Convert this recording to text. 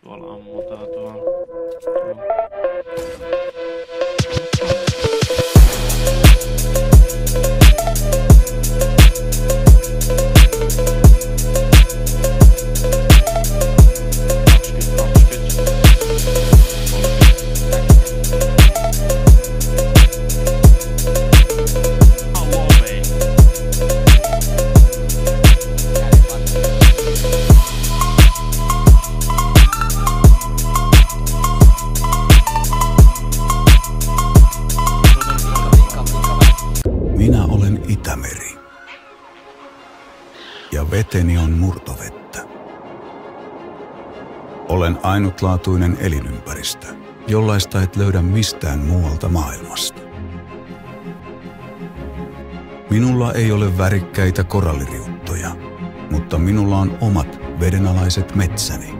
Tuolla ammutaan tuolla. Minä olen Itämeri. Ja veteni on murtovettä. Olen ainutlaatuinen elinympäristö, jollaista et löydä mistään muualta maailmasta. Minulla ei ole värikkäitä koralliriuttoja, mutta minulla on omat vedenalaiset metsäni.